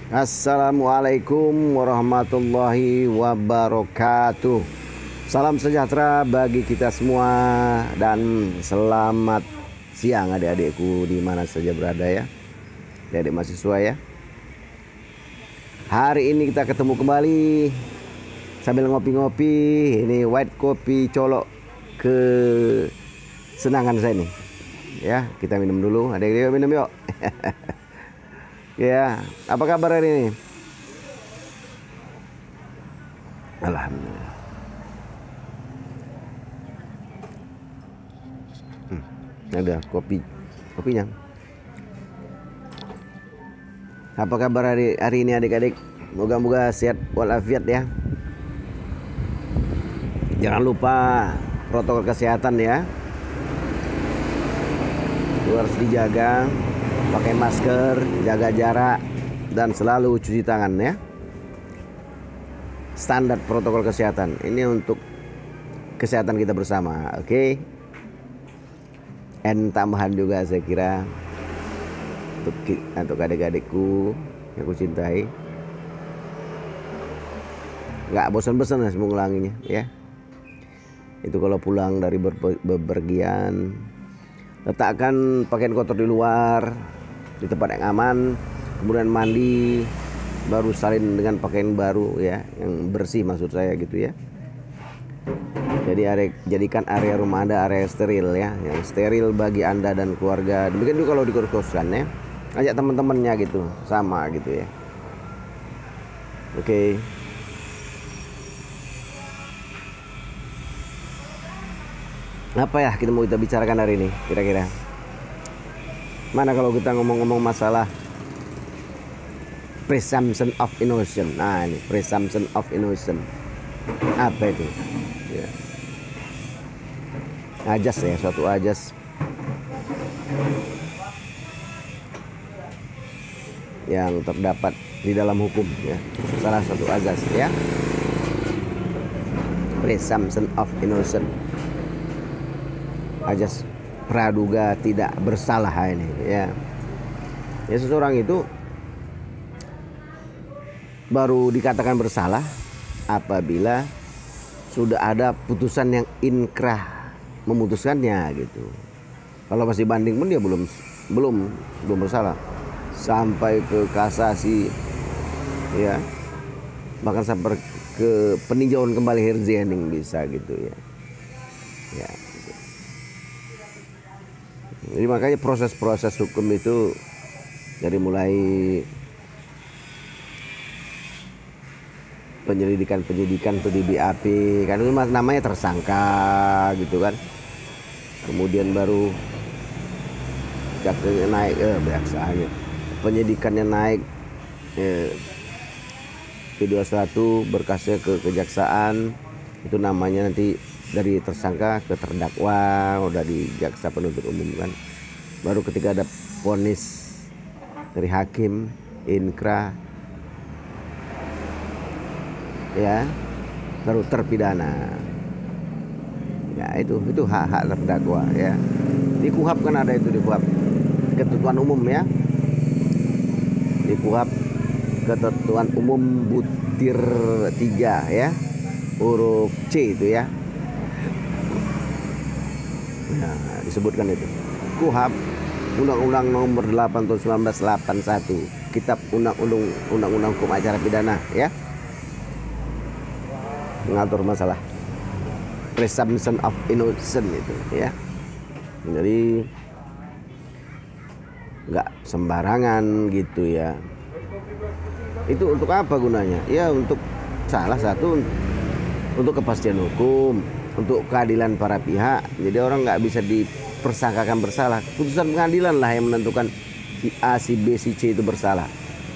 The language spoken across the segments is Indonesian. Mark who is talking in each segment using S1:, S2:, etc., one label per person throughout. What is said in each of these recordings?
S1: Assalamualaikum warahmatullahi wabarakatuh. Salam sejahtera bagi kita semua dan selamat siang adik-adikku di mana saja berada ya. Adik-adik mahasiswa ya. Hari ini kita ketemu kembali sambil ngopi-ngopi. Ini white kopi colok ke senangan saya nih. Ya, kita minum dulu. Adik-adik minum yuk. Ya, apa kabar hari ini? Alhamdulillah. Ada kopinya. Apa kabar hari ini adik-adik? Moga-moga sehat walafiat ya. Jangan lupa protokol kesehatan ya. Itu harus dijaga. Pakai masker, jaga jarak, dan selalu cuci tangan ya. Standar protokol kesehatan. Ini untuk kesehatan kita bersama, oke? Dan tambahan juga saya kira untuk adik-adikku yang aku cintai, nggak bosan-bosan harus mengulanginya ya. Itu kalau pulang dari bepergian, letakkan pakaian kotor di luar, di tempat yang aman, kemudian mandi, baru salin dengan pakaian baru ya, yang bersih maksud saya gitu ya. Jadi jadikan area rumah Anda area steril ya, yang steril bagi Anda dan keluarga. Demikian juga kalau di kos-kosan ya, ajak teman-temannya gitu, sama gitu ya. Oke. Apa ya kita mau bicarakan hari ini kira-kira? Mana kalau kita ngomong-ngomong masalah presumption of innocence. Nah ini presumption of innocence. Apa itu? Ya. Ajas ya, suatu ajas yang terdapat di dalam hukum ya. Salah satu ajas ya. Presumption of innocence. Ajas praduga tidak bersalah ini ya. Ya seseorang itu baru dikatakan bersalah apabila sudah ada putusan yang inkrah memutuskannya gitu. Kalau masih banding pun dia belum bersalah. Sampai ke kasasi ya. Bahkan sampai ke peninjauan kembali hearing bisa gitu ya. Ya. Jadi makanya proses-proses hukum itu dari mulai penyelidikan PDBAP kan itu namanya tersangka gitu kan. Kemudian baru jaksa naik biasanya penyidikannya naik P21 berkasnya ke kejaksaan, itu namanya nanti dari tersangka ke terdakwa, udah di jaksa penuntut umum kan. Baru ketika ada vonis dari hakim inkrah ya, baru terpidana. Ya itu hak-hak terdakwa ya. Di KUHP kan ada itu, di KUHP ketentuan umum ya. Di KUHP ketentuan umum butir 3 ya. Huruf C itu ya. Nah, disebutkan itu. KUHP Undang-Undang Nomor 8 Tahun 1981, Kitab Undang-Undang Hukum Acara Pidana ya. Mengatur masalah presumption of innocence itu ya. Jadi nggak sembarangan gitu ya. Itu untuk apa gunanya? Ya untuk salah satu untuk kepastian hukum, untuk keadilan para pihak. Jadi orang nggak bisa dipersangkakan bersalah. Putusan pengadilan lah yang menentukan si A, si B, si C itu bersalah.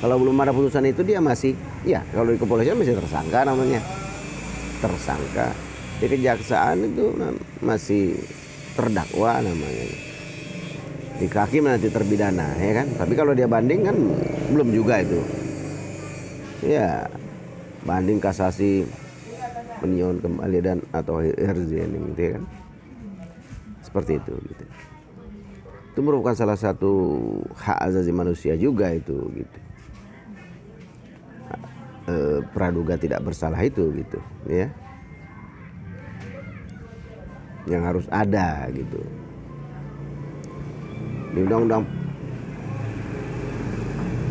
S1: Kalau belum ada putusan itu dia masih, ya kalau di kepolisian masih tersangka namanya. Tersangka. Di kejaksaan itu masih terdakwa namanya. Di hakim nanti terpidana ya kan. Tapi kalau dia banding kan belum juga itu. Ya banding, kasasi, peninjauan kembali dan atau hearing gitu ya kan. Seperti itu gitu. Itu merupakan salah satu hak asasi manusia juga itu gitu. praduga tidak bersalah itu gitu ya, yang harus ada gitu. Di Undang-Undang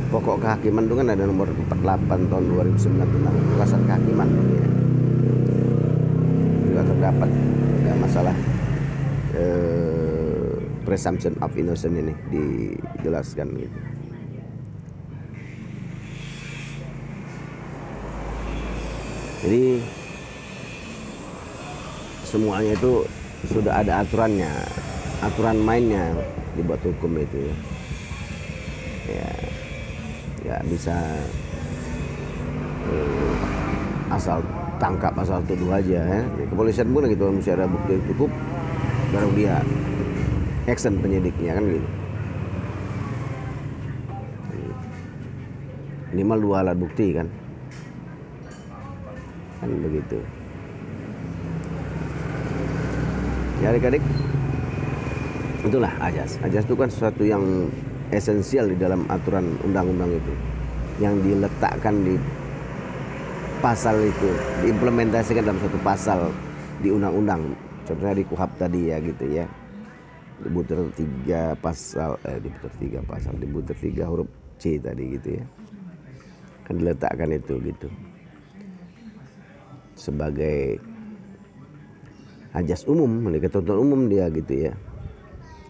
S1: Pokok Kehakiman itu kan ada nomor 48 tahun 2009 tentang kekuasaan kehakiman ya. Juga terdapat ada masalah presumption of innocence ini dijelaskan gitu. Jadi semuanya itu sudah ada aturannya, aturan mainnya dibuat hukum itu ya. Ya bisa asal tangkap, asal tuduh aja ya. Kepolisian pun gitu, mesti ada bukti yang cukup baru dia action penyidiknya kan gitu. Minimal 2 alat bukti kan begitu ya adik-adik. Itulah ajas itu kan sesuatu yang esensial di dalam aturan undang-undang itu, yang diletakkan di pasal itu, diimplementasikan dalam suatu pasal di undang-undang, contohnya di KUHP tadi ya gitu ya, di butir 3 pasal di butir 3 huruf C tadi gitu ya, kan diletakkan itu gitu sebagai ajas umum, ketentuan umum dia gitu ya,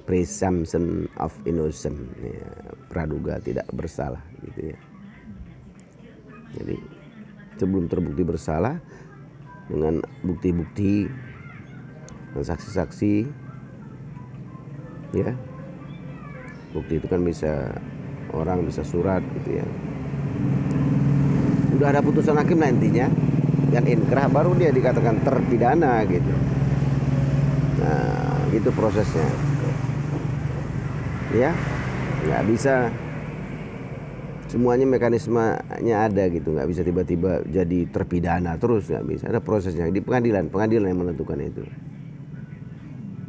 S1: presumption of innocence ya, praduga tidak bersalah gitu ya. Jadi sebelum terbukti bersalah dengan bukti-bukti dan saksi-saksi ya, bukti itu kan bisa orang, bisa surat gitu ya, udah ada putusan hakim lah intinya, dan inkrah baru dia dikatakan terpidana gitu. Nah gitu prosesnya ya, nggak bisa semuanya mekanismenya ada gitu, nggak bisa tiba-tiba jadi terpidana terus, nggak bisa, ada prosesnya di pengadilan yang menentukan itu.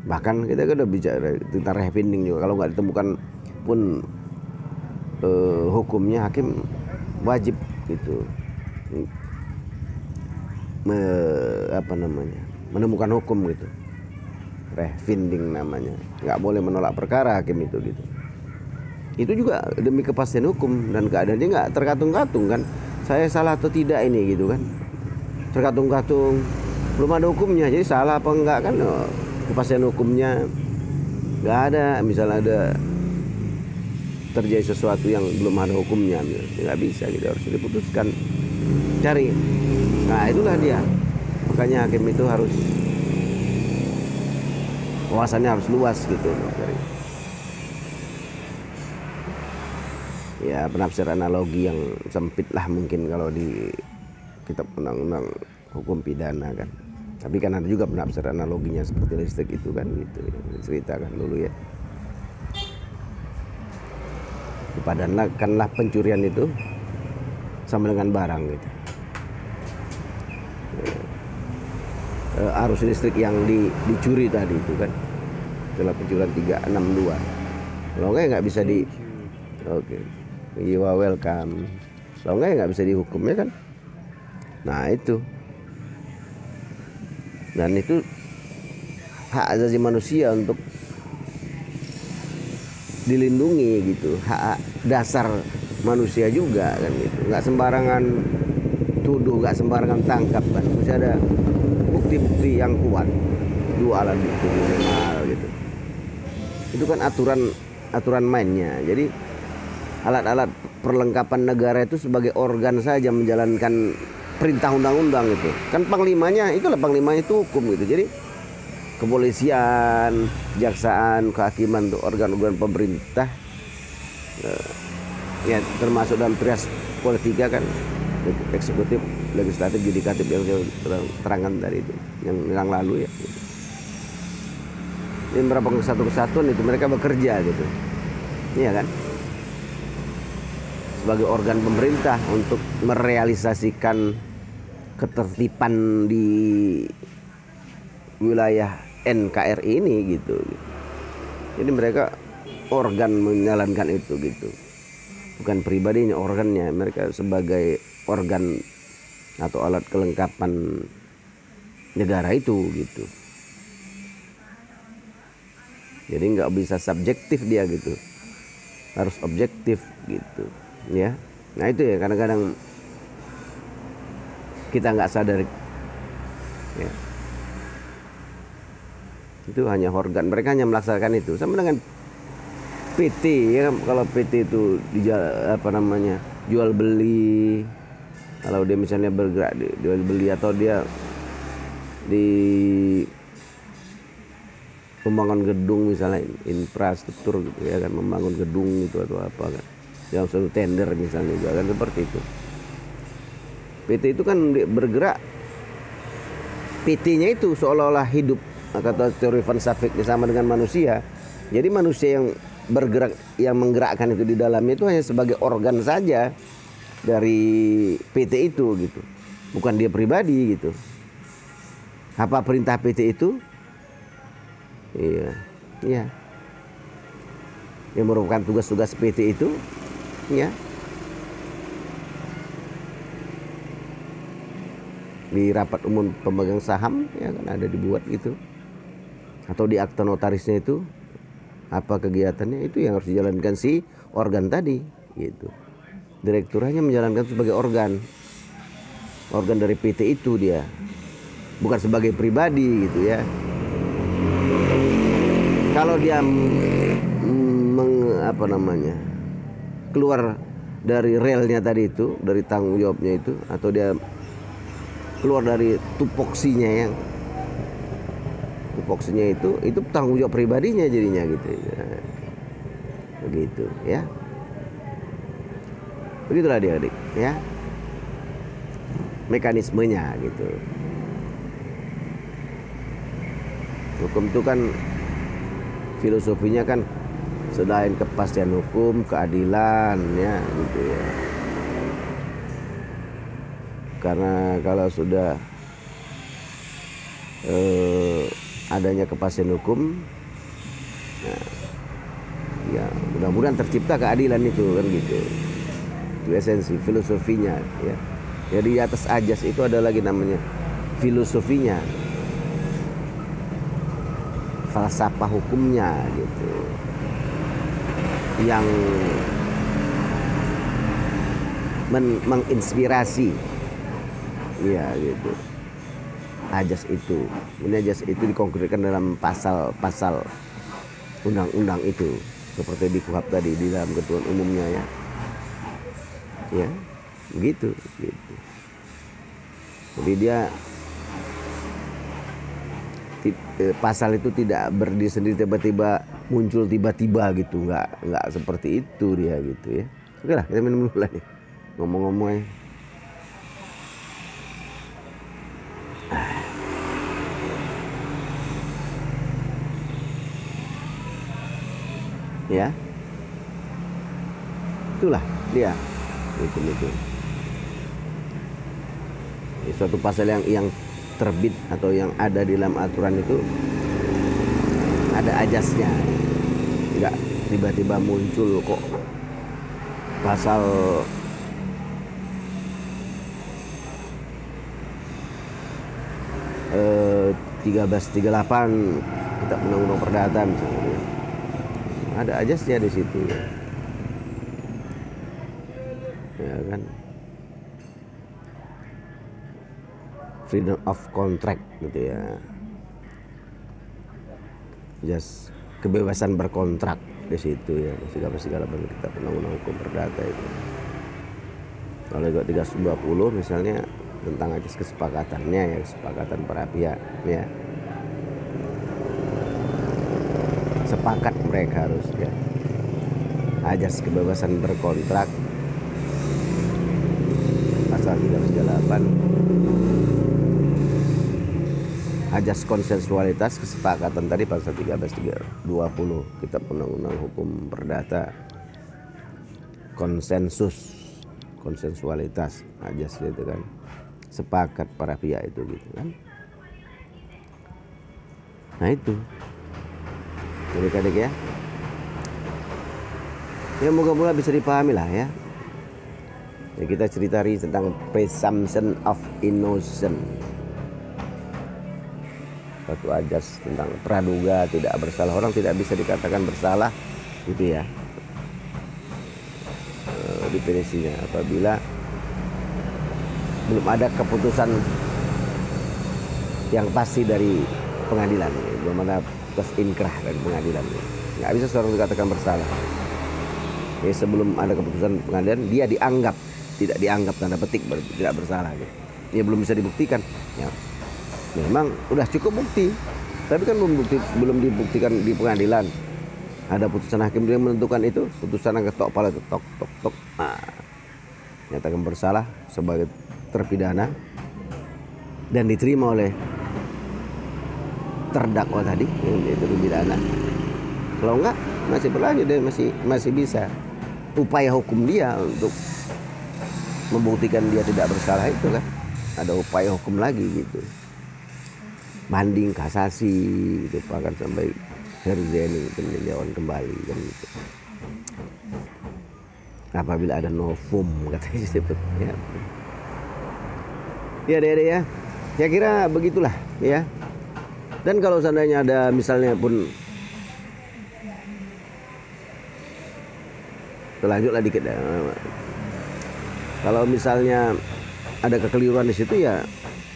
S1: Bahkan kita udah bicara tentang refinding juga, kalau nggak ditemukan pun hukumnya hakim wajib gitu menemukan hukum gitu, refinding namanya, nggak boleh menolak perkara hakim itu gitu. Itu juga demi kepastian hukum dan keadaannya nggak terkatung-katung kan, saya salah atau tidak ini gitu kan, terkatung-katung belum ada hukumnya jadi salah apa enggak kan, kepastian hukumnya nggak ada. Misalnya ada terjadi sesuatu yang belum ada hukumnya, nggak bisa gitu, harus diputuskan cari. Nah itulah dia, makanya hakim itu harus wawasannya harus luas gitu. Ya penafsiran analogi yang sempit lah mungkin kalau di kitab undang-undang hukum pidana kan, tapi kan ada juga penafsiran analoginya seperti listrik itu kan gitu, ceritakan dulu ya. Padankanlah pencurian itu sama dengan barang gitu. Arus listrik yang dicuri tadi itu kan adalah pencurian 362. Kalau nggak bisa di oke, you are welcome. Kalau nggak bisa dihukum ya kan. Nah itu, dan itu hak asasi manusia untuk dilindungi gitu, hak dasar manusia juga kan gitu. Nggak sembarangan tuduh, nggak sembarangan tangkap kan, mesti ada bukti-bukti yang kuat, 2 alat bukti minimal gitu. Itu kan aturan mainnya. Jadi alat-alat perlengkapan negara itu sebagai organ saja menjalankan perintah undang-undang itu kan, panglimanya itu hukum gitu. Jadi kepolisian, kejaksaan, kehakiman tuh organ-organ pemerintah ya, termasuk dalam trias politika kan, eksekutif, legislatif, yudikatif yang saya terangkan tadi itu yang lalu ya. Ini berapa kesatuan itu mereka bekerja gitu, iya kan, sebagai organ pemerintah untuk merealisasikan ketertiban di wilayah NKRI ini gitu. Jadi mereka organ menjalankan itu gitu. bukan pribadinya, organnya. Mereka sebagai organ atau alat kelengkapan negara itu gitu. Jadi nggak bisa subjektif dia gitu, harus objektif gitu ya. Nah itu ya kadang-kadang kita nggak sadar ya. Itu hanya organ, mereka hanya melaksanakan itu. Sama dengan PT ya, kalau PT itu jual beli, kalau dia misalnya bergerak di jual beli atau dia di membangun gedung misalnya, infrastruktur gitu ya kan, membangun gedung itu atau apa kan, yang suatu tender misalnya juga kan seperti itu. PT itu kan bergerak, PT-nya itu seolah-olah hidup, kata teori falsafik sama dengan manusia. Jadi manusia yang bergerak, yang menggerakkan itu di dalamnya itu hanya sebagai organ saja dari PT itu gitu, bukan dia pribadi gitu. Apa perintah PT itu? Iya. Yang merupakan tugas-tugas PT itu, ya. Di rapat umum pemegang saham ya kan ada dibuat gitu, atau di akta notarisnya itu apa kegiatannya, itu yang harus dijalankan si organ tadi gitu. Direktur hanya menjalankan sebagai organ dari PT itu, dia bukan sebagai pribadi gitu ya. Kalau dia keluar dari relnya tadi itu, dari tanggung jawabnya itu, atau dia keluar dari tupoksinya itu tanggung jawab pribadinya jadinya gitu ya. Begitu ya, begitulah adik-adik ya mekanismenya gitu. Hukum itu kan filosofinya kan selain kepastian hukum, keadilan ya gitu ya. Karena kalau sudah adanya kepastian hukum, nah, ya mudah-mudahan tercipta keadilan itu kan gitu. Itu esensi filosofinya ya. Jadi di atas ajas itu ada lagi namanya filosofinya, falsafah hukumnya gitu, yang menginspirasi ya gitu ajas itu. Ini ajas itu dikonkretkan dalam pasal-pasal undang-undang itu, seperti di KUHP tadi, di dalam ketentuan umumnya ya begitu gitu. Jadi dia pasal itu tidak berdiri sendiri tiba-tiba muncul tiba-tiba gitu, nggak seperti itu dia gitu ya. Oke lah, kita minum dulu lah nih ngomong-ngomongnya. Ya, itulah dia itu. Suatu pasal yang terbit atau yang ada di dalam aturan itu ada ajasnya, nggak tiba-tiba muncul kok pasal eh 1338 Kitab Undang-Undang Perdata misalnya. Ada ajasnya di situ ya kan. Freedom of contract gitu ya, just kebebasan berkontrak di situ ya, segala Kitab Undang-Undang Hukum Perdata itu. Kalau 320 misalnya tentang ajas kesepakatannya ya, kesepakatan para pihak ya, sepakat mereka harus ya, ajas kebebasan berkontrak pasal 338. Ajas konsensualitas kesepakatan tadi pasal 1320 Kitab Undang-Undang Hukum Perdata. Konsensualitas ajas itu kan, sepakat para pihak itu gitu kan. Nah itu adik-adik ya, Ya moga-moga bisa dipahami lah ya. Ya, kita cerita tentang presumption of innocence, satu ajas tentang praduga tidak bersalah. Orang tidak bisa dikatakan bersalah gitu ya, definisinya apabila belum ada keputusan yang pasti dari pengadilan, belum ada putus inkrah dari pengadilan. Nggak bisa seorang dikatakan bersalah. Ya, sebelum ada keputusan pengadilan dia dianggap, tidak dianggap tanda petik tidak bersalah. Dia belum bisa dibuktikan. Ya, memang udah cukup bukti, tapi kan belum dibuktikan di pengadilan. Ada putusan hakim yang menentukan itu, putusan yang ketok pala tok tok tok. Nah, nyatakan bersalah sebagai terpidana dan diterima oleh terdakwa tadi yang itu terpidana. Kalau enggak masih berlanjut, dia masih bisa upaya hukum dia untuk membuktikan dia tidak bersalah itu kan. Ada upaya hukum lagi gitu, banding, kasasi gitu, bahkan sampai herzeni peninjauan kembali kan gitu. Apabila ada novum katanya disebut ya. Ya deh ya. Saya kira begitulah ya. Dan kalau seandainya ada misalnya pun, lanjutlah dikit ya. Kalau misalnya ada kekeliruan di situ ya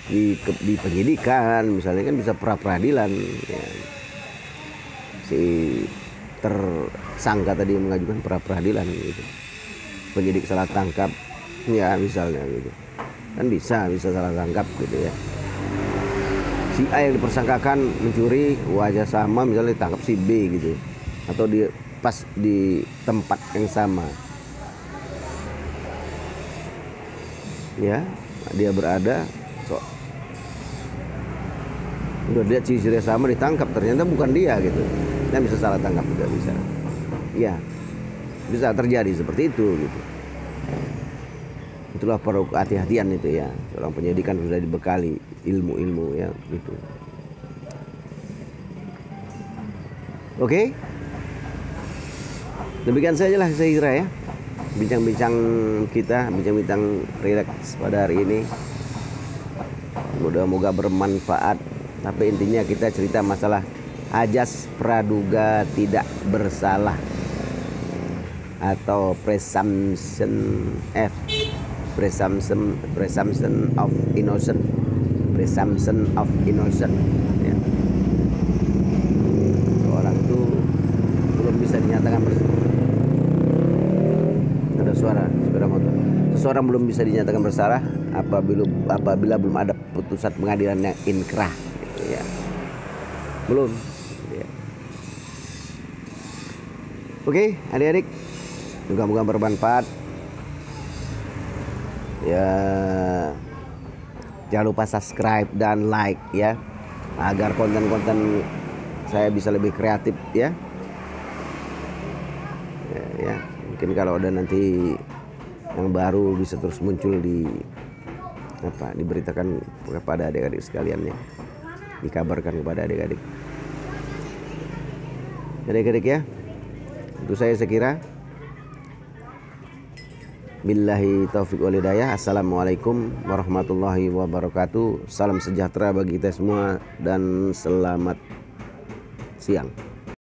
S1: di penyidikan misalnya kan bisa pra peradilan ya. Si tersangka tadi mengajukan pra peradilan gitu. Penyidik salah tangkap ya misalnya gitu. Kan bisa salah tangkap gitu ya. Si A yang dipersangkakan mencuri wajah sama misalnya ditangkap si B gitu. Atau dia pas di tempat yang sama. Ya, dia berada udah lihat ciri-ciri sama ditangkap, ternyata bukan dia gitu. Dan bisa salah tangkap juga bisa. Ya. Bisa terjadi seperti itu gitu. Itulah perlu kehati-hatian itu ya. Seorang penyidik kan sudah dibekali ilmu-ilmu ya gitu. Oke. Demikian sajalah saya kira ya. Bincang-bincang kita, bincang-bincang relax pada hari ini. Moga-moga bermanfaat. Tapi intinya kita cerita masalah ajas praduga tidak bersalah atau presumption of innocence, ya. Seorang itu belum bisa dinyatakan bersalah. Ada suara sepeda motor. Seseorang belum bisa dinyatakan bersalah apabila belum ada putusan pengadilan yang inkrah gitu ya. Belum ya. Oke, adik-adik, moga-moga bermanfaat. Ya, jangan lupa subscribe dan like ya, agar konten-konten saya bisa lebih kreatif ya. Ya, mungkin kalau ada nanti yang baru bisa terus muncul diberitakan kepada adik-adik sekalian ya, dikabarkan kepada adik-adik ya. Itu saya kira. Billahi taufiq wal hidayah. Assalamualaikum warahmatullahi wabarakatuh. Salam sejahtera bagi kita semua dan selamat siang.